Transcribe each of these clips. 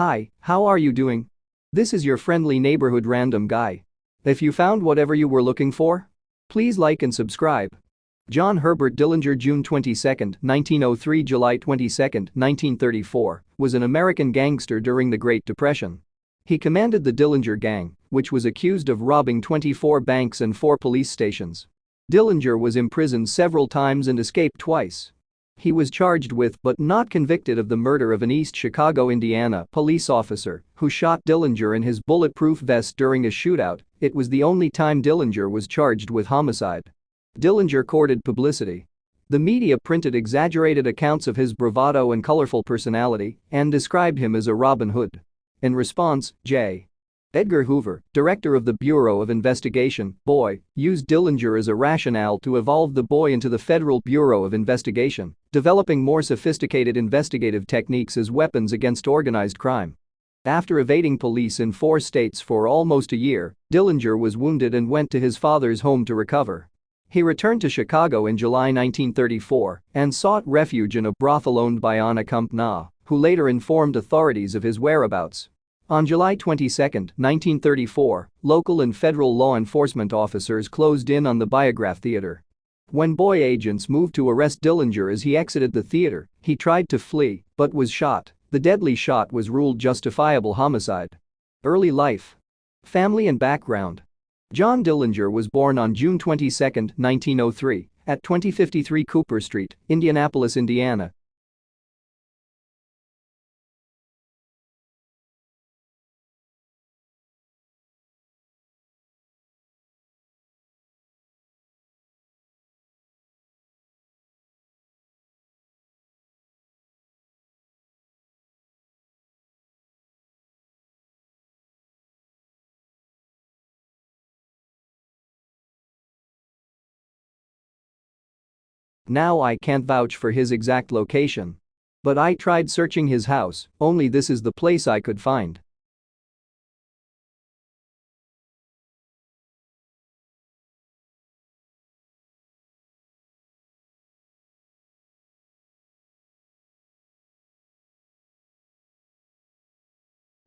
Hi, how are you doing? This is your friendly neighborhood random guy. If you found whatever you were looking for, please like and subscribe. John Herbert Dillinger, June 22, 1903 – July 22, 1934, was an American gangster during the Great Depression. He commanded the Dillinger Gang, which was accused of robbing 24 banks and 4 police stations. Dillinger was imprisoned several times and escaped twice. He was charged with but not convicted of the murder of an East Chicago, Indiana police officer who shot Dillinger in his bulletproof vest during a shootout. It was the only time Dillinger was charged with homicide. Dillinger courted publicity. The media printed exaggerated accounts of his bravado and colorful personality and described him as a Robin Hood. In response, J. Edgar Hoover, director of the Bureau of Investigation, BOI, used Dillinger as a rationale to evolve the BOI into the Federal Bureau of Investigation, developing more sophisticated investigative techniques as weapons against organized crime. After evading police in 4 states for almost a year, Dillinger was wounded and went to his father's home to recover. He returned to Chicago in July 1934 and sought refuge in a brothel owned by Anna Kumpna, who later informed authorities of his whereabouts. On July 22, 1934, local and federal law enforcement officers closed in on the Biograph Theater. When BOI agents moved to arrest Dillinger as he exited the theater, he tried to flee but was shot. The deadly shot was ruled justifiable homicide. Early life. Family and background. John Dillinger was born on June 22, 1903, at 2053 Cooper Street, Indianapolis, Indiana. Now I can't vouch for his exact location. But I tried searching his house, only this is the place I could find.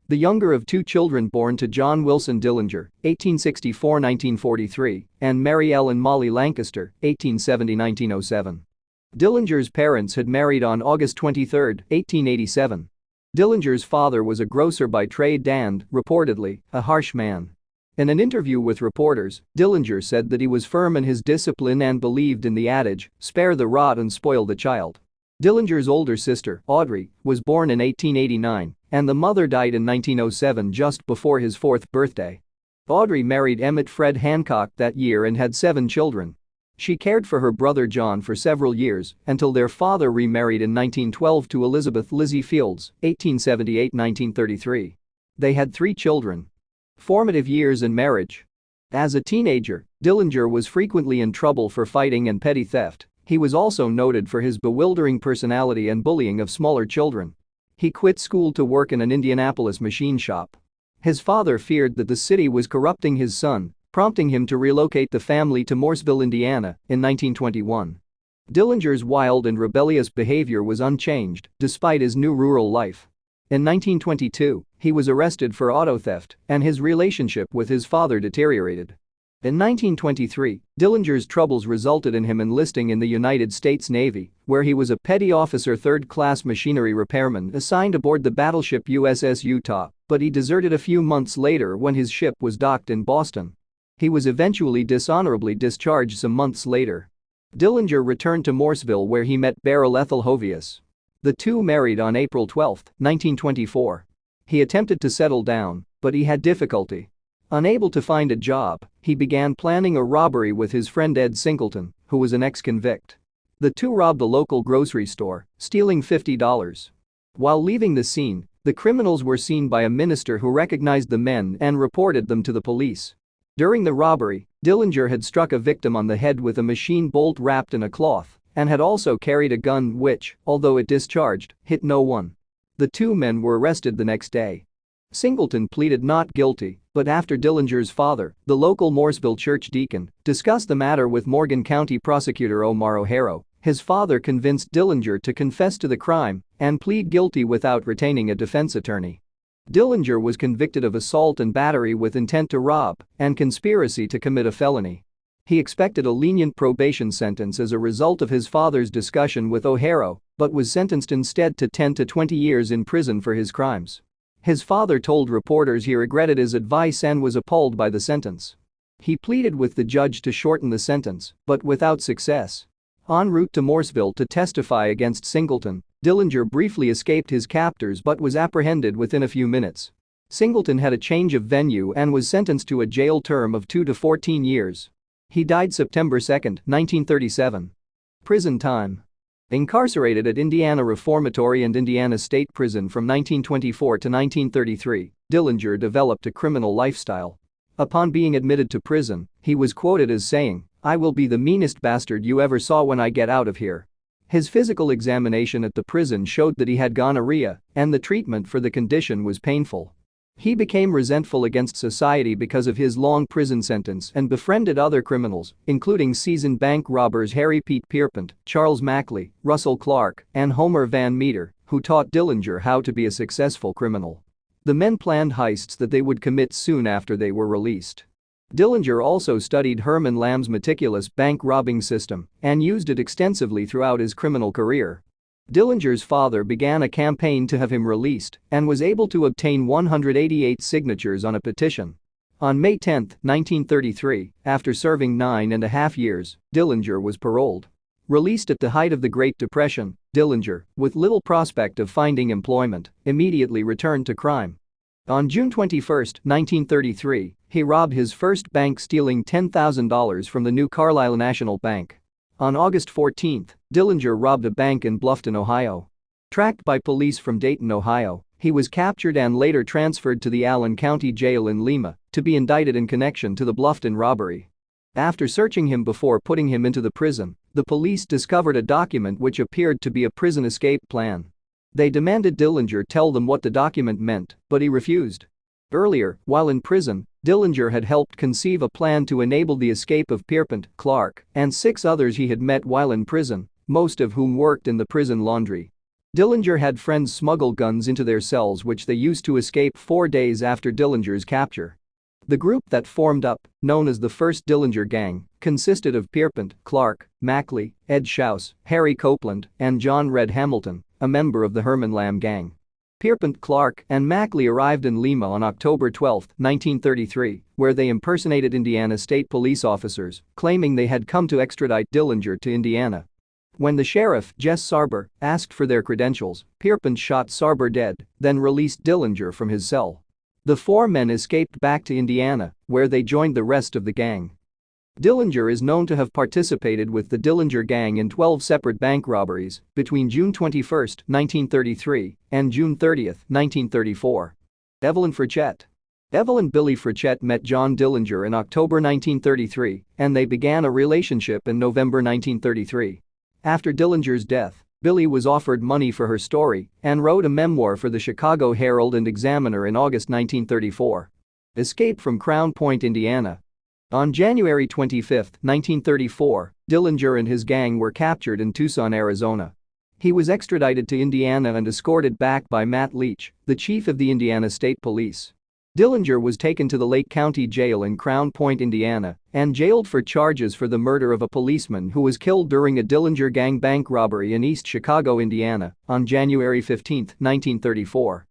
The younger of 2 children born to John Wilson Dillinger, 1864-1943, and Mary Ellen Molly Lancaster, 1870-1907. Dillinger's parents had married on August 23, 1887. Dillinger's father was a grocer by trade and, reportedly, a harsh man. In an interview with reporters, Dillinger said that he was firm in his discipline and believed in the adage, "Spare the rod and spoil the child." Dillinger's older sister, Audrey, was born in 1889, and the mother died in 1907 just before his 4th birthday. Audrey married Emmett Fred Hancock that year and had 7 children. She cared for her brother John for several years until their father remarried in 1912 to Elizabeth Lizzie Fields, 1878-1933. They had 3 children. Formative years in marriage. As a teenager, Dillinger was frequently in trouble for fighting and petty theft. He was also noted for his bewildering personality and bullying of smaller children. He quit school to work in an Indianapolis machine shop. His father feared that the city was corrupting his son, prompting him to relocate the family to Mooresville, Indiana, in 1921. Dillinger's wild and rebellious behavior was unchanged despite his new rural life. In 1922, he was arrested for auto theft, and his relationship with his father deteriorated. In 1923, Dillinger's troubles resulted in him enlisting in the United States Navy, where he was a petty officer 3rd-class machinery repairman assigned aboard the battleship USS Utah, but he deserted a few months later when his ship was docked in Boston. He was eventually dishonorably discharged some months later. Dillinger returned to Mooresville where he met Beryl Ethel Hovius. The two married on April 12, 1924. He attempted to settle down, but he had difficulty. Unable to find a job, he began planning a robbery with his friend Ed Singleton, who was an ex-convict. The two robbed a local grocery store, stealing $50. While leaving the scene, the criminals were seen by a minister who recognized the men and reported them to the police. During the robbery, Dillinger had struck a victim on the head with a machine bolt wrapped in a cloth and had also carried a gun which, although it discharged, hit no one. The 2 men were arrested the next day. Singleton pleaded not guilty, but after Dillinger's father, the local Mooresville church deacon, discussed the matter with Morgan County prosecutor Omar O'Hara, his father convinced Dillinger to confess to the crime and plead guilty without retaining a defense attorney. Dillinger was convicted of assault and battery with intent to rob and conspiracy to commit a felony. He expected a lenient probation sentence as a result of his father's discussion with O'Hara, but was sentenced instead to 10 to 20 years in prison for his crimes. His father told reporters he regretted his advice and was appalled by the sentence. He pleaded with the judge to shorten the sentence, but without success. En route to Morrisville to testify against Singleton, Dillinger briefly escaped his captors but was apprehended within a few minutes. Singleton had a change of venue and was sentenced to a jail term of 2 to 14 years. He died September 2, 1937. Prison time. Incarcerated at Indiana Reformatory and Indiana State Prison from 1924 to 1933, Dillinger developed a criminal lifestyle. Upon being admitted to prison, he was quoted as saying, "I will be the meanest bastard you ever saw when I get out of here." His physical examination at the prison showed that he had gonorrhea, and the treatment for the condition was painful. He became resentful against society because of his long prison sentence and befriended other criminals, including seasoned bank robbers Harry Pete Pierpont, Charles Mackley, Russell Clark, and Homer Van Meter, who taught Dillinger how to be a successful criminal. The men planned heists that they would commit soon after they were released. Dillinger also studied Herman Lamb's meticulous bank robbing system and used it extensively throughout his criminal career. Dillinger's father began a campaign to have him released and was able to obtain 188 signatures on a petition. On May 10, 1933, after serving 9.5 years, Dillinger was paroled. Released at the height of the Great Depression, Dillinger, with little prospect of finding employment, immediately returned to crime. On June 21, 1933, he robbed his first bank, stealing $10,000 from the New Carlisle National Bank. On August 14, Dillinger robbed a bank in Bluffton, Ohio. Tracked by police from Dayton, Ohio, he was captured and later transferred to the Allen County Jail in Lima to be indicted in connection to the Bluffton robbery. After searching him before putting him into the prison, the police discovered a document which appeared to be a prison escape plan. They demanded Dillinger tell them what the document meant, but he refused. Earlier, while in prison, Dillinger had helped conceive a plan to enable the escape of Pierpont, Clark, and 6 others he had met while in prison, most of whom worked in the prison laundry. Dillinger had friends smuggle guns into their cells, which they used to escape 4 days after Dillinger's capture. The group that formed up, known as the First Dillinger Gang, consisted of Pierpont, Clark, Mackley, Ed Schaus, Harry Copeland, and John Red Hamilton, a member of the Herman Lamb Gang. Pierpont, Clark, and Mackley arrived in Lima on October 12, 1933, where they impersonated Indiana State Police officers, claiming they had come to extradite Dillinger to Indiana. When the sheriff, Jess Sarber, asked for their credentials, Pierpont shot Sarber dead, then released Dillinger from his cell. The 4 men escaped back to Indiana, where they joined the rest of the gang. Dillinger is known to have participated with the Dillinger Gang in 12 separate bank robberies between June 21, 1933 and June 30, 1934. Evelyn Frechette. Evelyn Billy Frechette met John Dillinger in October 1933 and they began a relationship in November 1933. After Dillinger's death, Billy was offered money for her story and wrote a memoir for the Chicago Herald and Examiner in August 1934. Escape from Crown Point, Indiana. On January 25, 1934, Dillinger and his gang were captured in Tucson, Arizona. He was extradited to Indiana and escorted back by Matt Leach, the chief of the Indiana State Police. Dillinger was taken to the Lake County Jail in Crown Point, Indiana, and jailed for charges for the murder of a policeman who was killed during a Dillinger Gang bank robbery in East Chicago, Indiana, on January 15, 1934.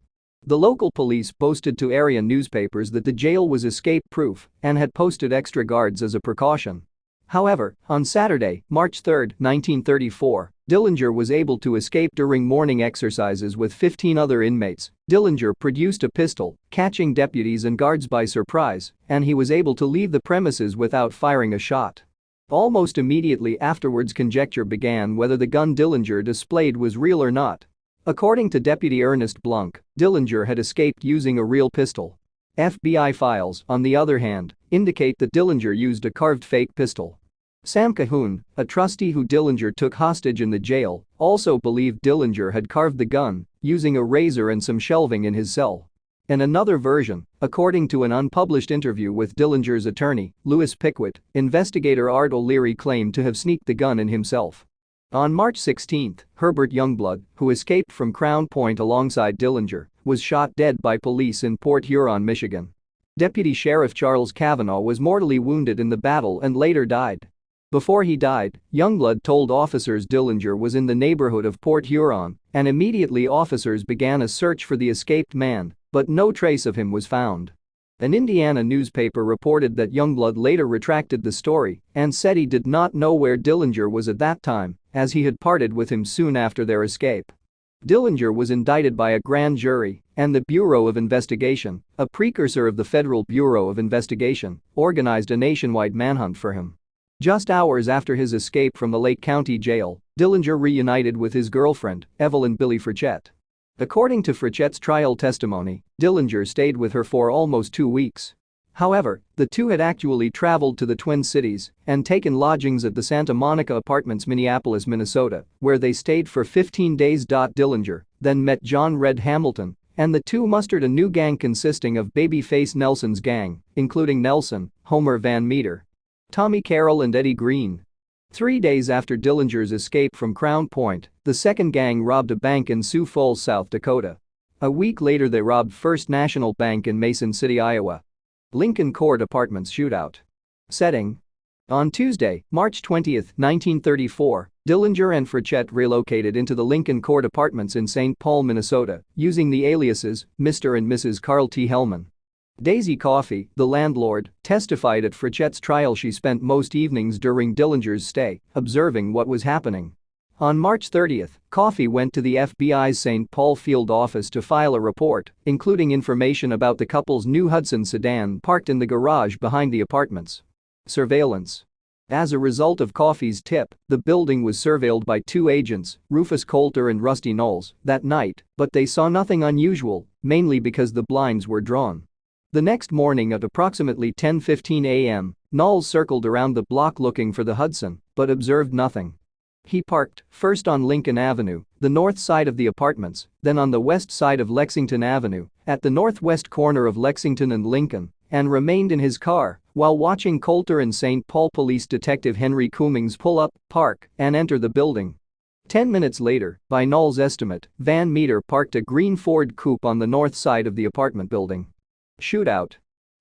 The local police boasted to area newspapers that the jail was escape-proof and had posted extra guards as a precaution. However, on Saturday, March 3, 1934, Dillinger was able to escape during morning exercises with 15 other inmates. Dillinger produced a pistol, catching deputies and guards by surprise, and he was able to leave the premises without firing a shot. Almost immediately afterwards, conjecture began whether the gun Dillinger displayed was real or not. According to Deputy Ernest Blunk, Dillinger had escaped using a real pistol. FBI files, on the other hand, indicate that Dillinger used a carved fake pistol. Sam Cahoon, a trustee who Dillinger took hostage in the jail, also believed Dillinger had carved the gun using a razor and some shelving in his cell. In another version, according to an unpublished interview with Dillinger's attorney, Louis Pickwitt, investigator Art O'Leary claimed to have sneaked the gun in himself. On March 16, Herbert Youngblood, who escaped from Crown Point alongside Dillinger, was shot dead by police in Port Huron, Michigan. Deputy Sheriff Charles Kavanaugh was mortally wounded in the battle and later died. Before he died, Youngblood told officers Dillinger was in the neighborhood of Port Huron, and immediately officers began a search for the escaped man, but no trace of him was found. An Indiana newspaper reported that Youngblood later retracted the story and said he did not know where Dillinger was at that time, as he had parted with him soon after their escape. Dillinger was indicted by a grand jury, and the Bureau of Investigation, a precursor of the Federal Bureau of Investigation, organized a nationwide manhunt for him. Just hours after his escape from the Lake County Jail, Dillinger reunited with his girlfriend, Evelyn Billy Frechette. According to Frechette's trial testimony, Dillinger stayed with her for almost 2 weeks. However, the two had actually traveled to the Twin Cities and taken lodgings at the Santa Monica Apartments, Minneapolis, Minnesota, where they stayed for 15 days. Dillinger then met John Red Hamilton, and the two mustered a new gang consisting of Babyface Nelson's gang, including Nelson, Homer Van Meter, Tommy Carroll and Eddie Green. 3 days after Dillinger's escape from Crown Point, the second gang robbed a bank in Sioux Falls, South Dakota. A week later they robbed First National Bank in Mason City, Iowa. Lincoln Court Apartments shootout. Setting: on Tuesday, March 20, 1934, Dillinger and Frechette relocated into the Lincoln Court Apartments in St. Paul, Minnesota, using the aliases Mr. and Mrs. Carl T. Hellman. Daisy Coffey, the landlord, testified at Frechette's trial she spent most evenings during Dillinger's stay observing what was happening. On March 30, Coffey went to the FBI's St. Paul field office to file a report, including information about the couple's new Hudson sedan parked in the garage behind the apartments. Surveillance. As a result of Coffey's tip, the building was surveilled by 2 agents, Rufus Coulter and Rusty Knowles, that night, but they saw nothing unusual, mainly because the blinds were drawn. The next morning at approximately 10:15 a.m., Knowles circled around the block looking for the Hudson, but observed nothing. He parked first on Lincoln Avenue, the north side of the apartments, then on the west side of Lexington Avenue, at the northwest corner of Lexington and Lincoln, and remained in his car while watching Coulter and St. Paul Police Detective Henry Cummings pull up, park, and enter the building. 10 minutes later, by Knowles' estimate, Van Meter parked a green Ford coupe on the north side of the apartment building. Shootout.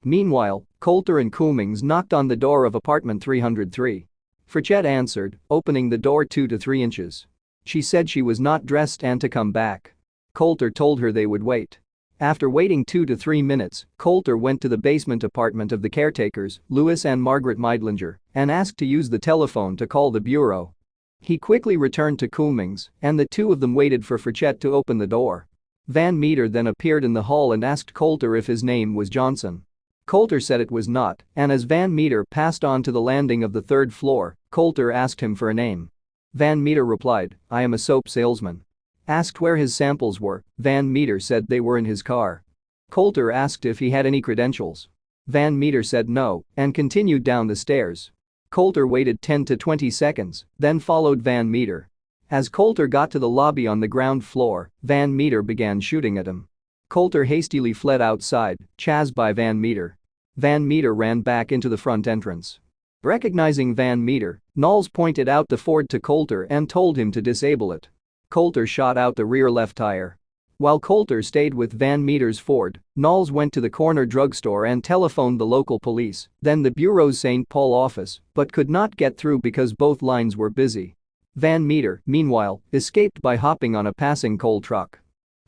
Meanwhile, Coulter and Cummings knocked on the door of apartment 303. Frechette answered, opening the door 2 to 3 inches. She said she was not dressed and to come back. Coulter told her they would wait. After waiting 2 to 3 minutes, Coulter went to the basement apartment of the caretakers, Louis and Margaret Meidlinger, and asked to use the telephone to call the bureau. He quickly returned to Cummings, and the two of them waited for Frechette to open the door. Van Meter then appeared in the hall and asked Coulter if his name was Johnson. Coulter said it was not, and as Van Meter passed on to the landing of the 3rd floor, Coulter asked him for a name. Van Meter replied, "I am a soap salesman." Asked where his samples were, Van Meter said they were in his car. Coulter asked if he had any credentials. Van Meter said no and continued down the stairs. Coulter waited 10 to 20 seconds, then followed Van Meter. As Coulter got to the lobby on the ground floor, Van Meter began shooting at him. Coulter hastily fled outside, chased by Van Meter. Van Meter ran back into the front entrance. Recognizing Van Meter, Knowles pointed out the Ford to Coulter and told him to disable it. Coulter shot out the rear left tire. While Coulter stayed with Van Meter's Ford, Knowles went to the corner drugstore and telephoned the local police, then the Bureau's St. Paul office, but could not get through because both lines were busy. Van Meter, meanwhile, escaped by hopping on a passing coal truck.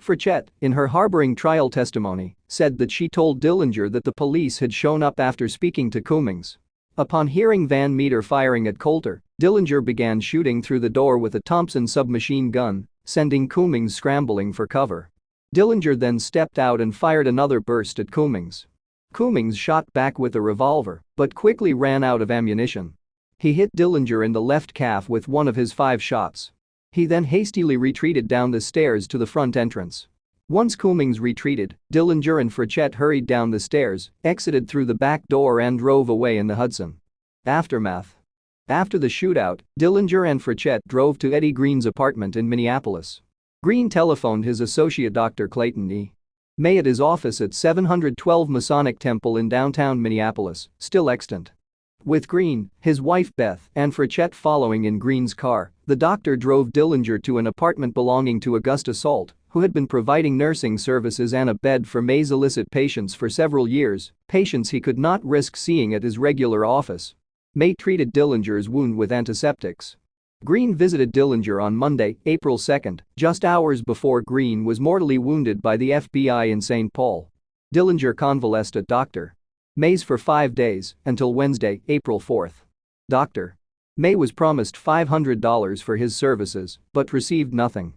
Frechette, in her harboring trial testimony, said that she told Dillinger that the police had shown up after speaking to Cummings. Upon hearing Van Meter firing at Coulter, Dillinger began shooting through the door with a Thompson submachine gun, sending Cummings scrambling for cover. Dillinger then stepped out and fired another burst at Cummings. Cummings shot back with a revolver, but quickly ran out of ammunition. He hit Dillinger in the left calf with one of his 5 shots. He then hastily retreated down the stairs to the front entrance. Once Cummings retreated, Dillinger and Frechette hurried down the stairs, exited through the back door and drove away in the Hudson. Aftermath. After the shootout, Dillinger and Frechette drove to Eddie Green's apartment in Minneapolis. Green telephoned his associate Dr. Clayton E. May at his office at 712 Masonic Temple in downtown Minneapolis, still extant. With Green, his wife Beth, and Frechette following in Green's car, the doctor drove Dillinger to an apartment belonging to Augusta Salt, who had been providing nursing services and a bed for May's illicit patients for several years, patients he could not risk seeing at his regular office. May treated Dillinger's wound with antiseptics. Green visited Dillinger on Monday, April 2, just hours before Green was mortally wounded by the FBI in St. Paul. Dillinger convalesced at Dr. May's for 5 days until Wednesday, April 4. Dr. May was promised $500 for his services but received nothing.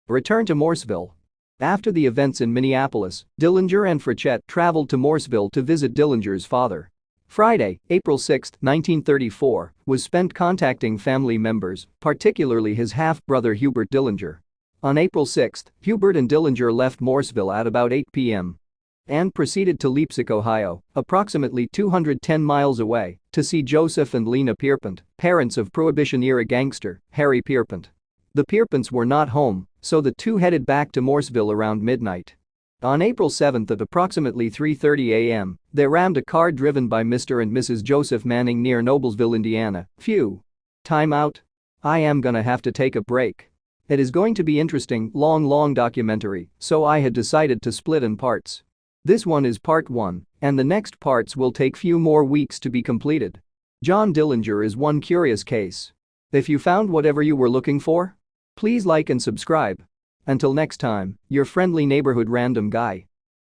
Return to Morrisville. After the events in Minneapolis, Dillinger and Frechette traveled to Morrisville to visit Dillinger's father. Friday, April 6, 1934, was spent contacting family members, particularly his half-brother Hubert Dillinger. On April 6, Hubert and Dillinger left Morrisville at about 8 p.m. and proceeded to Leipsic, Ohio, approximately 210 miles away, to see Joseph and Lena Pierpont, parents of Prohibition-era gangster Harry Pierpont. The Pierponts were not home, so the two headed back to Morrisville around midnight. On April 7 at approximately 3:30 a.m., they rammed a car driven by Mr. and Mrs. Joseph Manning near Noblesville, Indiana. Phew. Time out. I am gonna have to take a break. It is going to be interesting, long documentary, so I had decided to split in parts. This one is part 1, and the next parts will take few more weeks to be completed. John Dillinger is one curious case. If you found whatever you were looking for, please like and subscribe. Until next time, your friendly neighborhood random guy.